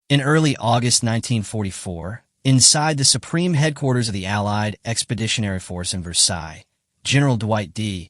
In early August 1944, inside the supreme headquarters of the Allied Expeditionary Force in Versailles, General Dwight D.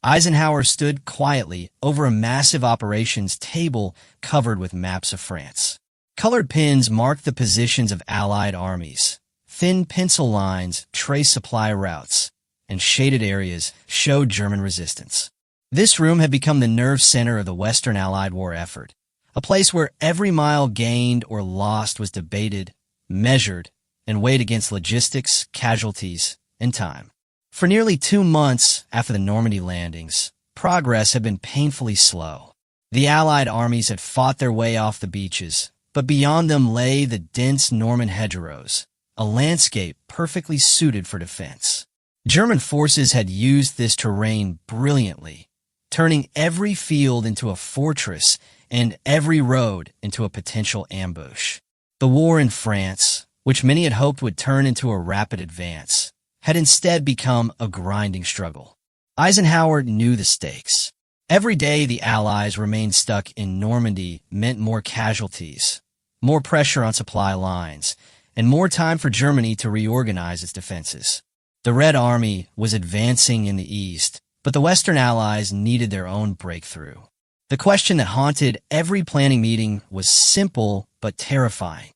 Eisenhower stood quietly over a massive operations table covered with maps of France. Colored pins marked the positions of Allied armies. Thin pencil lines traced supply routes, and shaded areas showed German resistance. This room had become the nerve center of the Western Allied war effort, a place where every mile gained or lost was debated, measured, and weighed against logistics, casualties, and time. For nearly 2 months after the Normandy landings, progress had been painfully slow. The Allied armies had fought their way off the beaches, but beyond them lay the dense Norman hedgerows, a landscape perfectly suited for defense. German forces had used this terrain brilliantly, turning every field into a fortress and every road into a potential ambush. The war in France, which many had hoped would turn into a rapid advance, had instead become a grinding struggle. Eisenhower knew the stakes. Every day the Allies remained stuck in Normandy meant more casualties, more pressure on supply lines, and more time for Germany to reorganize its defenses. The Red Army was advancing in the east, but the Western Allies needed their own breakthrough. The question that haunted every planning meeting was simple but terrifying.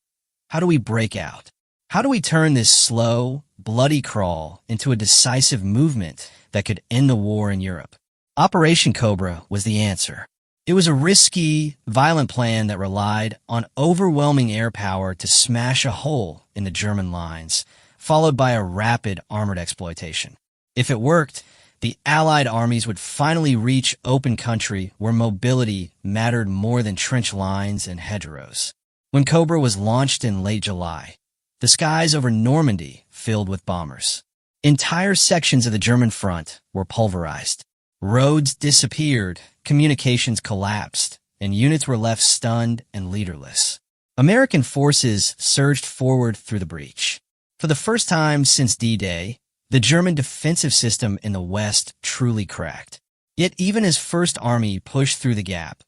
How do we break out? How do we turn this slow, bloody crawl into a decisive movement that could end the war in Europe? Operation Cobra was the answer. It was a risky, violent plan that relied on overwhelming air power to smash a hole in the German lines, followed by a rapid armored exploitation. If it worked, the Allied armies would finally reach open country where mobility mattered more than trench lines and hedgerows. When Cobra was launched in late July, the skies over Normandy filled with bombers. Entire sections of the German front were pulverized. Roads disappeared, communications collapsed, and units were left stunned and leaderless. American forces surged forward through the breach. For the first time since D-Day, the German defensive system in the West truly cracked. Yet even as First Army pushed through the gap,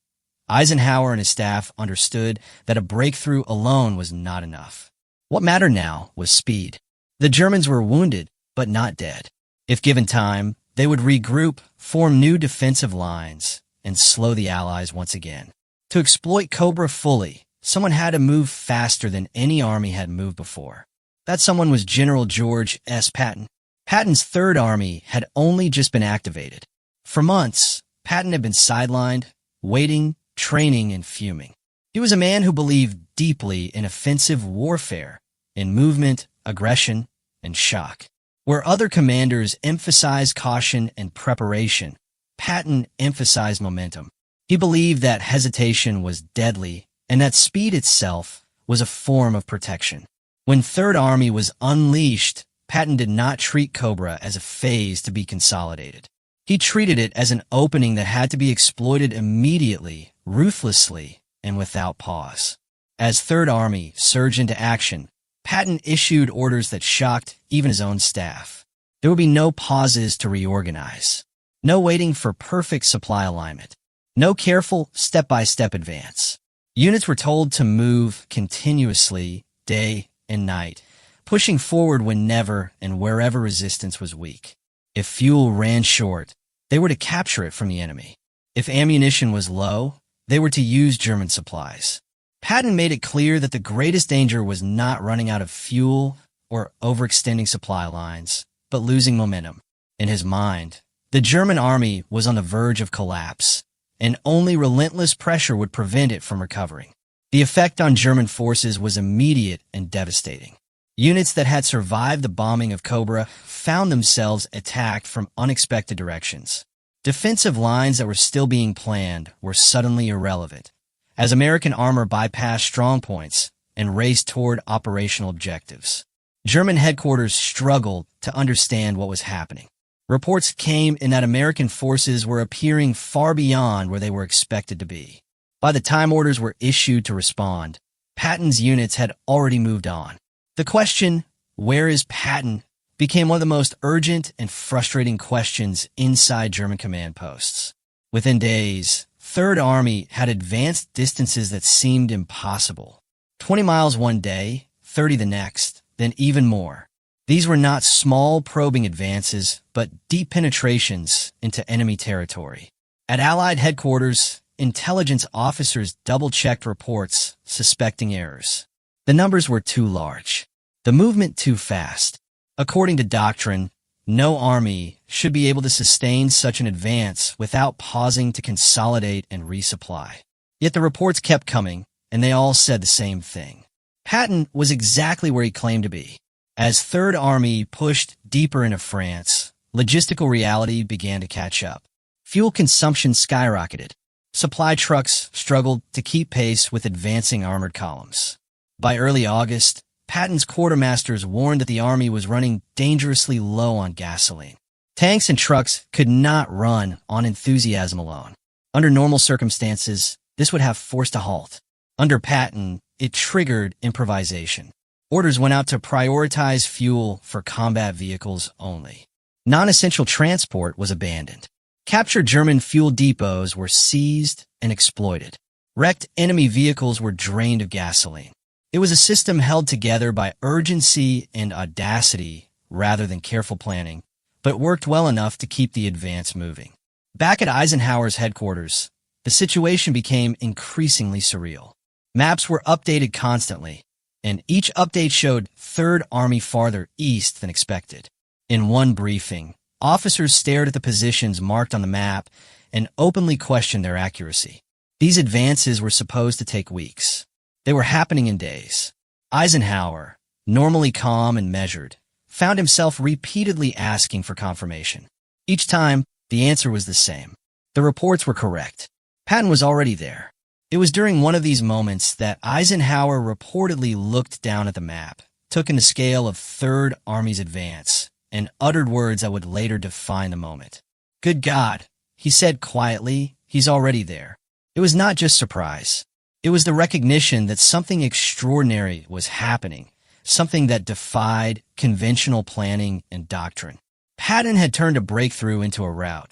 Eisenhower and his staff understood that a breakthrough alone was not enough. What mattered now was speed. The Germans were wounded, but not dead. If given time, they would regroup, form new defensive lines, and slow the Allies once again. To exploit Cobra fully, someone had to move faster than any army had moved before. That someone was General George S. Patton. Patton's Third Army had only just been activated. For months, Patton had been sidelined, waiting, training, and fuming. He was a man who believed deeply in offensive warfare, in movement, aggression, and shock. Where other commanders emphasized caution and preparation, Patton emphasized momentum. He believed that hesitation was deadly and that speed itself was a form of protection. When Third Army was unleashed, Patton did not treat Cobra as a phase to be consolidated. He treated it as an opening that had to be exploited immediately, ruthlessly, and without pause. As Third Army surged into action, Patton issued orders that shocked even his own staff. There would be no pauses to reorganize, no waiting for perfect supply alignment, no careful step-by-step advance. Units were told to move continuously, day and night, pushing forward whenever and wherever resistance was weak. If fuel ran short, they were to capture it from the enemy. If ammunition was low, they were to use German supplies. Patton made it clear that the greatest danger was not running out of fuel or overextending supply lines, but losing momentum. In his mind, the German army was on the verge of collapse, and only relentless pressure would prevent it from recovering. The effect on German forces was immediate and devastating. Units that had survived the bombing of Cobra found themselves attacked from unexpected directions. Defensive lines that were still being planned were suddenly irrelevant, as American armor bypassed strong points and raced toward operational objectives. German headquarters struggled to understand what was happening. Reports came in that American forces were appearing far beyond where they were expected to be. By the time orders were issued to respond, Patton's units had already moved on. The question, "Where is Patton?" became one of the most urgent and frustrating questions inside German command posts. Within days, Third Army had advanced distances that seemed impossible. 20 miles one day, 30 the next, then even more. These were not small probing advances, but deep penetrations into enemy territory. At Allied headquarters, intelligence officers double-checked reports, suspecting errors. The numbers were too large. The movement too fast. According to doctrine, no army should be able to sustain such an advance without pausing to consolidate and resupply. Yet the reports kept coming, and they all said the same thing. Patton was exactly where he claimed to be. As Third Army pushed deeper into France, logistical reality began to catch up. Fuel consumption skyrocketed. Supply trucks struggled to keep pace with advancing armored columns. By early August, Patton's quartermasters warned that the army was running dangerously low on gasoline. Tanks and trucks could not run on enthusiasm alone. Under normal circumstances, this would have forced a halt. Under Patton, it triggered improvisation. Orders went out to prioritize fuel for combat vehicles only. Non-essential transport was abandoned. Captured German fuel depots were seized and exploited. Wrecked enemy vehicles were drained of gasoline. It was a system held together by urgency and audacity rather than careful planning, but worked well enough to keep the advance moving. Back at Eisenhower's headquarters, the situation became increasingly surreal. Maps were updated constantly, and each update showed Third Army farther east than expected. In one briefing, officers stared at the positions marked on the map and openly questioned their accuracy. These advances were supposed to take weeks. They were happening in days. Eisenhower, normally calm and measured, found himself repeatedly asking for confirmation. Each time, the answer was the same. The reports were correct. Patton was already there. It was during one of these moments that Eisenhower reportedly looked down at the map, took in the scale of Third Army's advance, and uttered words that would later define the moment. "Good God," he said quietly, "he's already there." It was not just surprise. It was the recognition that something extraordinary was happening, something that defied conventional planning and doctrine. Patton had turned a breakthrough into a rout,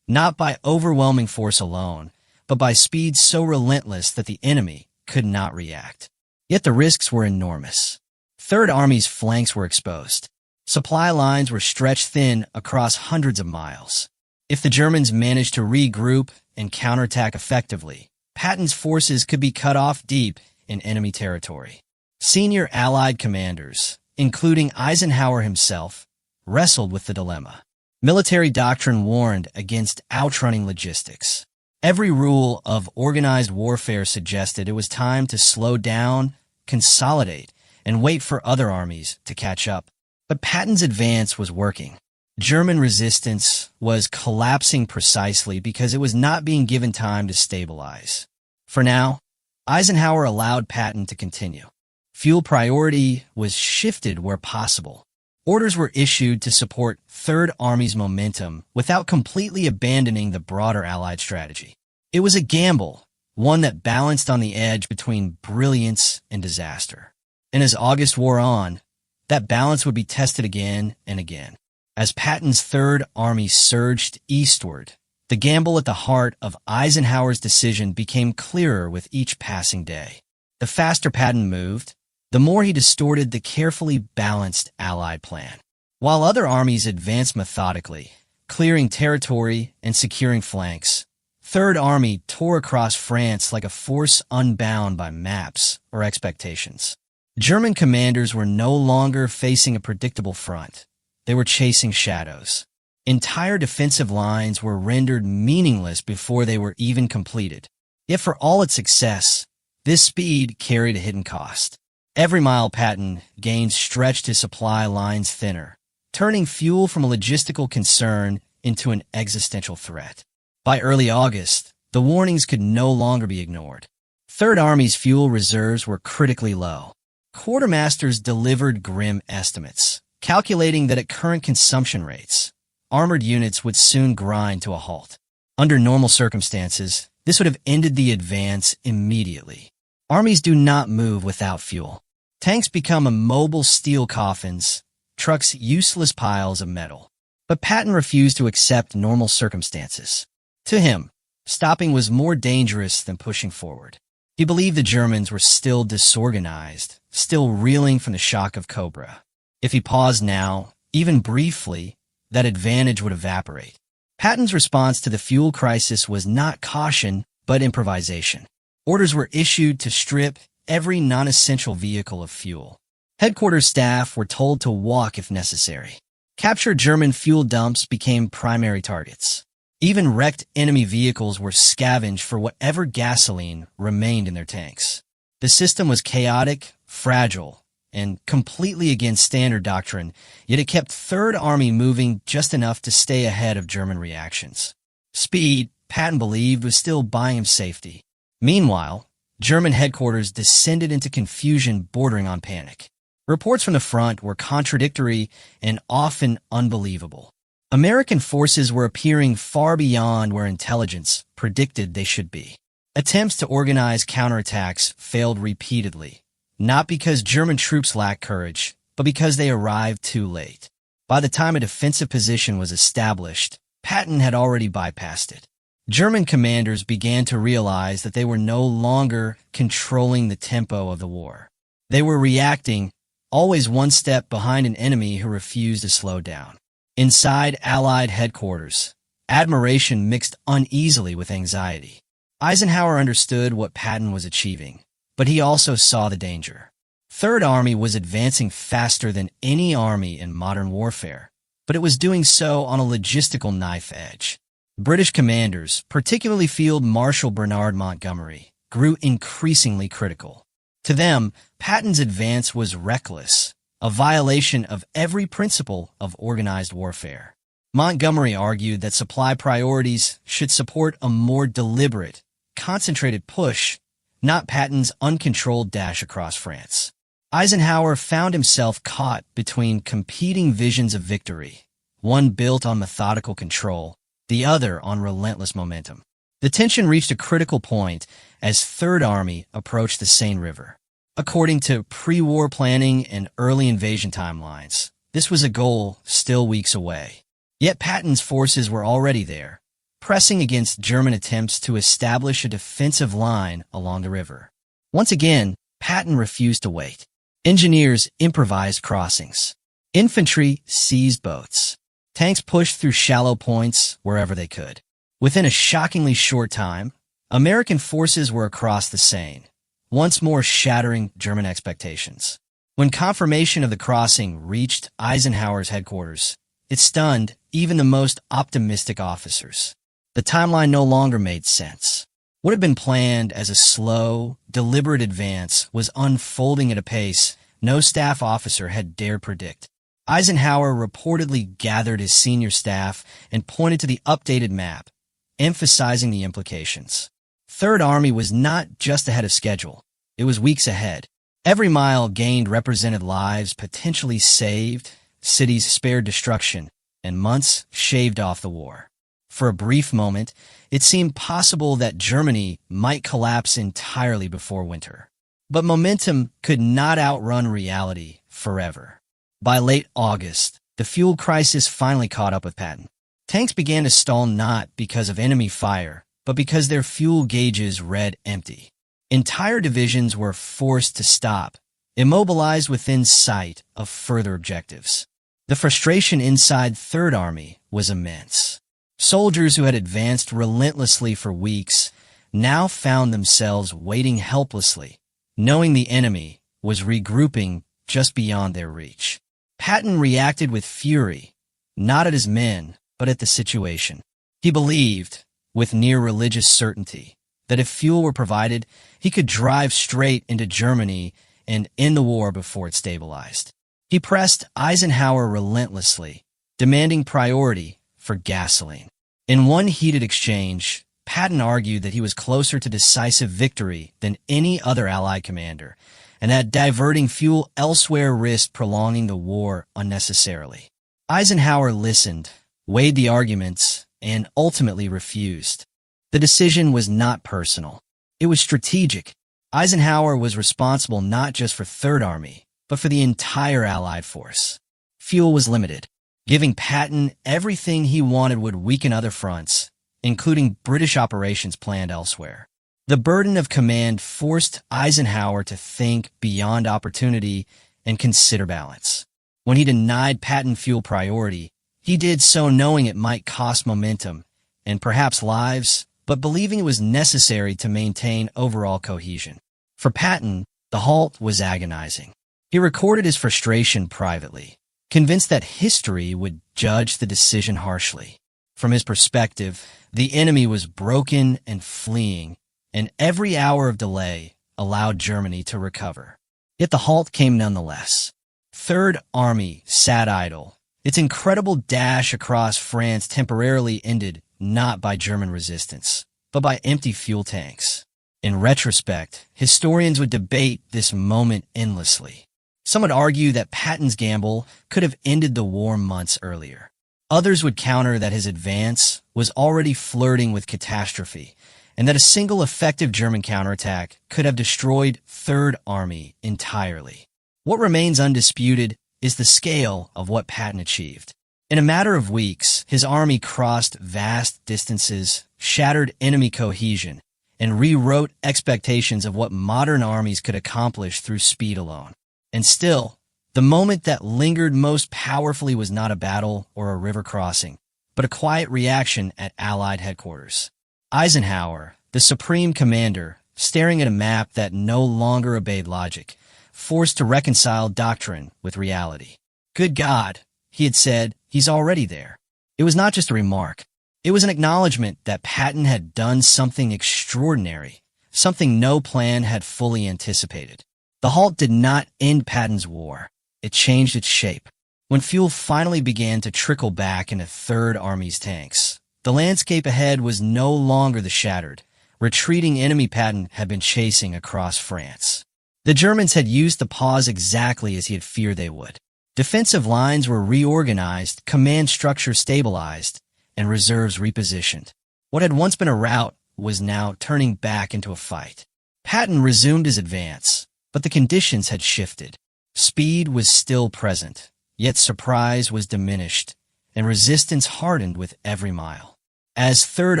not by overwhelming force alone, but by speed so relentless that the enemy could not react. Yet the risks were enormous. Third Army's flanks were exposed. Supply lines were stretched thin across hundreds of miles. If the Germans managed to regroup and counterattack effectively, Patton's forces could be cut off deep in enemy territory. Senior Allied commanders, including Eisenhower himself, wrestled with the dilemma. Military doctrine warned against outrunning logistics. Every rule of organized warfare suggested it was time to slow down, consolidate, and wait for other armies to catch up. But Patton's advance was working. German resistance was collapsing precisely because it was not being given time to stabilize. For now, Eisenhower allowed Patton to continue. Fuel priority was shifted where possible. Orders were issued to support Third Army's momentum without completely abandoning the broader Allied strategy. It was a gamble, one that balanced on the edge between brilliance and disaster. And as August wore on, that balance would be tested again and again. As Patton's Third Army surged eastward, the gamble at the heart of Eisenhower's decision became clearer with each passing day. The faster Patton moved, the more he distorted the carefully balanced Allied plan. While other armies advanced methodically, clearing territory and securing flanks, Third Army tore across France like a force unbound by maps or expectations. German commanders were no longer facing a predictable front. They were chasing shadows. Entire defensive lines were rendered meaningless before they were even completed. Yet for all its success, this speed carried a hidden cost. Every mile Patton gained stretched his supply lines thinner, turning fuel from a logistical concern into an existential threat. By early August, the warnings could no longer be ignored. Third Army's fuel reserves were critically low. Quartermasters delivered grim estimates, calculating that at current consumption rates, armored units would soon grind to a halt. Under normal circumstances, this would have ended the advance immediately. Armies do not move without fuel. Tanks become immobile steel coffins, trucks useless piles of metal. But Patton refused to accept normal circumstances. To him, stopping was more dangerous than pushing forward. He believed the Germans were still disorganized, still reeling from the shock of Cobra. If he paused now, even briefly, that advantage would evaporate. Patton's response to the fuel crisis was not caution, but improvisation. Orders were issued to strip every non-essential vehicle of fuel. Headquarters staff were told to walk if necessary. Captured German fuel dumps became primary targets. Even wrecked enemy vehicles were scavenged for whatever gasoline remained in their tanks. The system was chaotic, fragile, and completely against standard doctrine, yet it kept Third Army moving just enough to stay ahead of German reactions. Speed, Patton believed, was still buying him safety. Meanwhile, German headquarters descended into confusion bordering on panic. Reports from the front were contradictory and often unbelievable. American forces were appearing far beyond where intelligence predicted they should be. Attempts to organize counterattacks failed repeatedly, not because German troops lacked courage, but because they arrived too late. By the time a defensive position was established, Patton had already bypassed it. German commanders began to realize that they were no longer controlling the tempo of the war. They were reacting, always one step behind an enemy who refused to slow down. Inside Allied headquarters, admiration mixed uneasily with anxiety. Eisenhower understood what Patton was achieving, but he also saw the danger. Third Army was advancing faster than any army in modern warfare, but it was doing so on a logistical knife edge. British commanders, particularly Field Marshal Bernard Montgomery, grew increasingly critical. To them, Patton's advance was reckless, a violation of every principle of organized warfare. Montgomery argued that supply priorities should support a more deliberate, concentrated push, not Patton's uncontrolled dash across France. Eisenhower found himself caught between competing visions of victory, one built on methodical control, the other on relentless momentum. The tension reached a critical point as Third Army approached the Seine River. According to pre-war planning and early invasion timelines, this was a goal still weeks away. Yet Patton's forces were already there, pressing against German attempts to establish a defensive line along the river. Once again, Patton refused to wait. Engineers improvised crossings. Infantry seized boats. Tanks pushed through shallow points wherever they could. Within a shockingly short time, American forces were across the Seine, once more shattering German expectations. When confirmation of the crossing reached Eisenhower's headquarters, it stunned even the most optimistic officers. The timeline no longer made sense. What had been planned as a slow, deliberate advance was unfolding at a pace no staff officer had dared predict. Eisenhower reportedly gathered his senior staff and pointed to the updated map, emphasizing the implications. Third Army was not just ahead of schedule. It was weeks ahead. Every mile gained represented lives potentially saved, cities spared destruction, and months shaved off the war. For a brief moment, it seemed possible that Germany might collapse entirely before winter. But momentum could not outrun reality forever. By late August, the fuel crisis finally caught up with Patton. Tanks began to stall not because of enemy fire, but because their fuel gauges read empty. Entire divisions were forced to stop, immobilized within sight of further objectives. The frustration inside Third Army was immense. Soldiers who had advanced relentlessly for weeks now found themselves waiting helplessly, knowing the enemy was regrouping just beyond their reach. Patton reacted with fury, not at his men, but at the situation. He believed, with near religious certainty, that if fuel were provided, he could drive straight into Germany and end the war before it stabilized. He pressed Eisenhower relentlessly, demanding priority for gasoline. In one heated exchange, Patton argued that he was closer to decisive victory than any other Allied commander, and that diverting fuel elsewhere risked prolonging the war unnecessarily. Eisenhower listened, weighed the arguments, and ultimately refused. The decision was not personal. It was strategic. Eisenhower was responsible not just for Third Army, but for the entire Allied force. Fuel was limited. Giving Patton everything he wanted would weaken other fronts, including British operations planned elsewhere. The burden of command forced Eisenhower to think beyond opportunity and consider balance. When he denied Patton fuel priority, he did so knowing it might cost momentum and perhaps lives, but believing it was necessary to maintain overall cohesion. For Patton, the halt was agonizing. He recorded his frustration privately, convinced that history would judge the decision harshly. From his perspective, the enemy was broken and fleeing, and every hour of delay allowed Germany to recover. Yet the halt came nonetheless. Third Army sat idle. Its incredible dash across France temporarily ended not by German resistance, but by empty fuel tanks. In retrospect, historians would debate this moment endlessly. Some would argue that Patton's gamble could have ended the war months earlier. Others would counter that his advance was already flirting with catastrophe, and that a single effective German counterattack could have destroyed Third Army entirely. What remains undisputed is the scale of what Patton achieved. In a matter of weeks, his army crossed vast distances, shattered enemy cohesion, and rewrote expectations of what modern armies could accomplish through speed alone. And still, the moment that lingered most powerfully was not a battle or a river crossing, but a quiet reaction at Allied headquarters. Eisenhower, the supreme commander, staring at a map that no longer obeyed logic, forced to reconcile doctrine with reality. "Good God," he had said, "he's already there." It was not just a remark. It was an acknowledgement that Patton had done something extraordinary, something no plan had fully anticipated. The halt did not end Patton's war. It changed its shape. When fuel finally began to trickle back into Third Army's tanks, the landscape ahead was no longer the shattered, retreating enemy Patton had been chasing across France. The Germans had used the pause exactly as he had feared they would. Defensive lines were reorganized, command structure stabilized, and reserves repositioned. What had once been a rout was now turning back into a fight. Patton resumed his advance, but the conditions had shifted. Speed was still present, yet surprise was diminished, and resistance hardened with every mile. As Third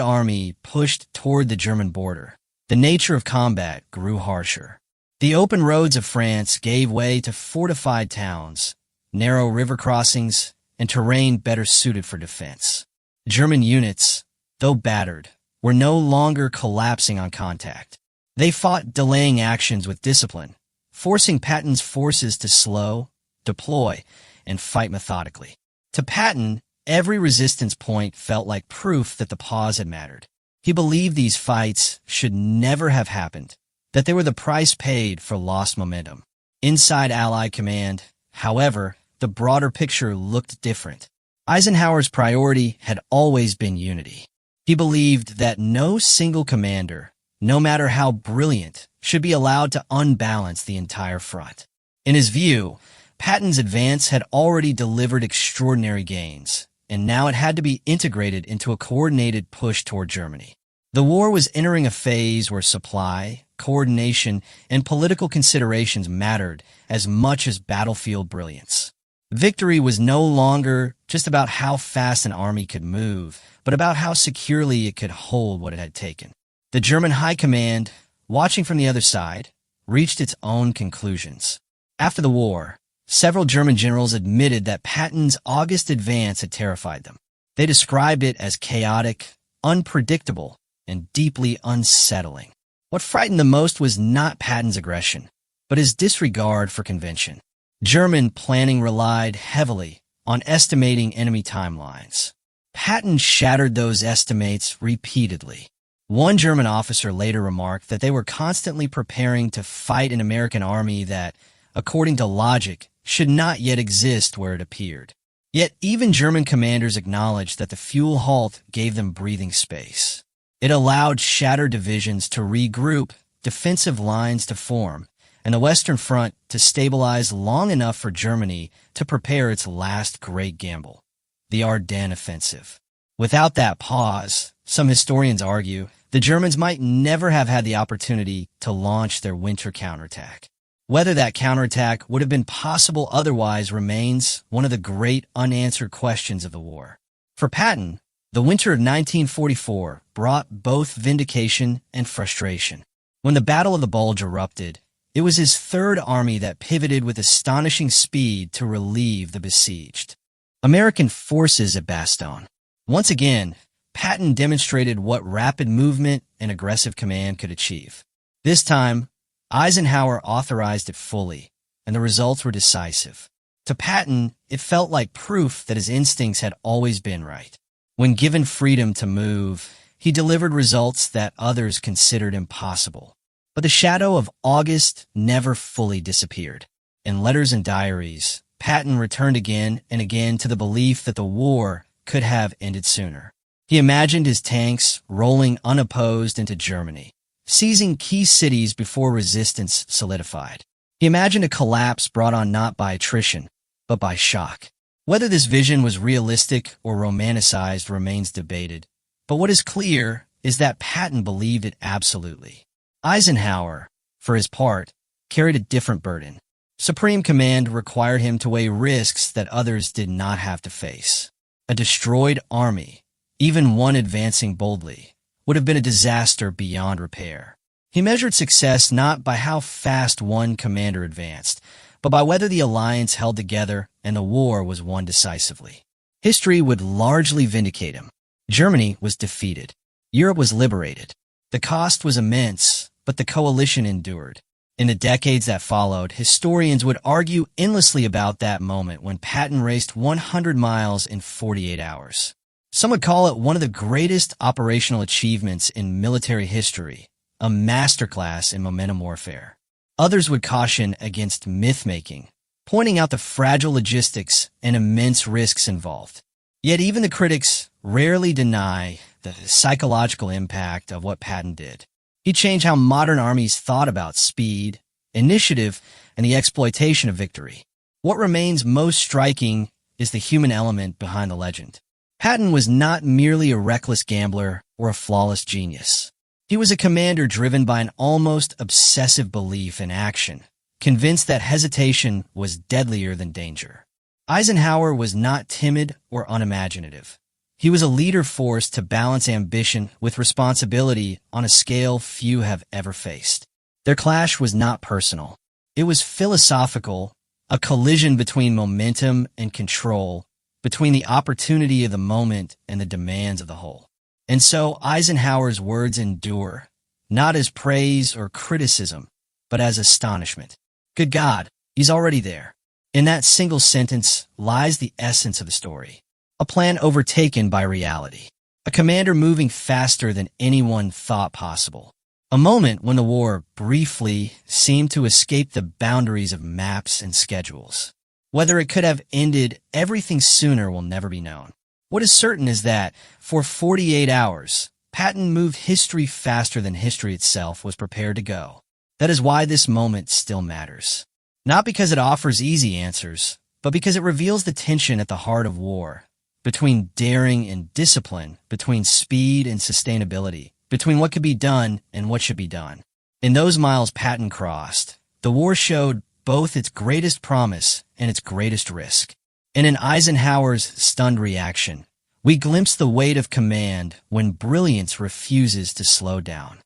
Army pushed toward the German border, the nature of combat grew harsher. The open roads of France gave way to fortified towns, narrow river crossings, and terrain better suited for defense. German units, though battered, were no longer collapsing on contact. They fought delaying actions with discipline, forcing Patton's forces to slow, deploy, and fight methodically. To Patton, every resistance point felt like proof that the pause had mattered. He believed these fights should never have happened, that they were the price paid for lost momentum. Inside Allied command, however, the broader picture looked different. Eisenhower's priority had always been unity. He believed that no single commander, no matter how brilliant, should be allowed to unbalance the entire front. In his view, Patton's advance had already delivered extraordinary gains, and now it had to be integrated into a coordinated push toward Germany. The war was entering a phase where supply, coordination, and political considerations mattered as much as battlefield brilliance. Victory was no longer just about how fast an army could move, but about how securely it could hold what it had taken. The German high command, watching from the other side, reached its own conclusions. After the war, several German generals admitted that Patton's August advance had terrified them. They described it as chaotic, unpredictable, and deeply unsettling. What frightened them most was not Patton's aggression, but his disregard for convention. German planning relied heavily on estimating enemy timelines. Patton shattered those estimates repeatedly. One German officer later remarked that they were constantly preparing to fight an American army that, according to logic, should not yet exist where it appeared. Yet even German commanders acknowledged that the fuel halt gave them breathing space. It allowed shattered divisions to regroup, defensive lines to form, and the Western Front to stabilize long enough for Germany to prepare its last great gamble, the Ardennes offensive. Without that pause, some historians argue, the Germans might never have had the opportunity to launch their winter counterattack. Whether that counterattack would have been possible otherwise remains one of the great unanswered questions of the war. For Patton, the The winter of 1944 brought both vindication and frustration. When the Battle of the Bulge erupted, it was his Third Army that pivoted with astonishing speed to relieve the besieged American forces at Bastogne. Once again, Patton demonstrated what rapid movement and aggressive command could achieve. This time, Eisenhower authorized it fully, and the results were decisive. To Patton, it felt like proof that his instincts had always been right. When given freedom to move, he delivered results that others considered impossible. But the shadow of August never fully disappeared. In letters and diaries, Patton returned again and again to the belief that the war could have ended sooner. He imagined his tanks rolling unopposed into Germany, seizing key cities before resistance solidified. He imagined a collapse brought on not by attrition, but by shock. Whether this vision was realistic or romanticized remains debated, but what is clear is that Patton believed it absolutely. Eisenhower, for his part, carried a different burden. Supreme command required him to weigh risks that others did not have to face. A destroyed army, even one advancing boldly, would have been a disaster beyond repair. He measured success not by how fast one commander advanced, but by whether the alliance held together and the war was won decisively. History would largely vindicate him. Germany was defeated. Europe was liberated. The cost was immense, but the coalition endured. In the decades that followed, historians would argue endlessly about that moment when Patton raced 100 miles in 48 hours. Some would call it one of the greatest operational achievements in military history, a masterclass in momentum warfare. Others would caution against myth-making, pointing out the fragile logistics and immense risks involved. Yet even the critics rarely deny the psychological impact of what Patton did. He changed how modern armies thought about speed, initiative, and the exploitation of victory. What remains most striking is the human element behind the legend. Patton was not merely a reckless gambler or a flawless genius. He was a commander driven by an almost obsessive belief in action, convinced that hesitation was deadlier than danger. Eisenhower was not timid or unimaginative. He was a leader forced to balance ambition with responsibility on a scale few have ever faced. Their clash was not personal. It was philosophical, a collision between momentum and control, between the opportunity of the moment and the demands of the whole. And so Eisenhower's words endure, not as praise or criticism, but as astonishment. Good God, he's already there. In that single sentence lies the essence of the story. A plan overtaken by reality. A commander moving faster than anyone thought possible. A moment when the war briefly seemed to escape the boundaries of maps and schedules. Whether it could have ended everything sooner will never be known. What is certain is that, for 48 hours, Patton moved history faster than history itself was prepared to go. That is why this moment still matters. Not because it offers easy answers, but because it reveals the tension at the heart of war, between daring and discipline, between speed and sustainability, between what could be done and what should be done. In those miles Patton crossed, the war showed both its greatest promise and its greatest risk. And in Eisenhower's stunned reaction, we glimpse the weight of command when brilliance refuses to slow down.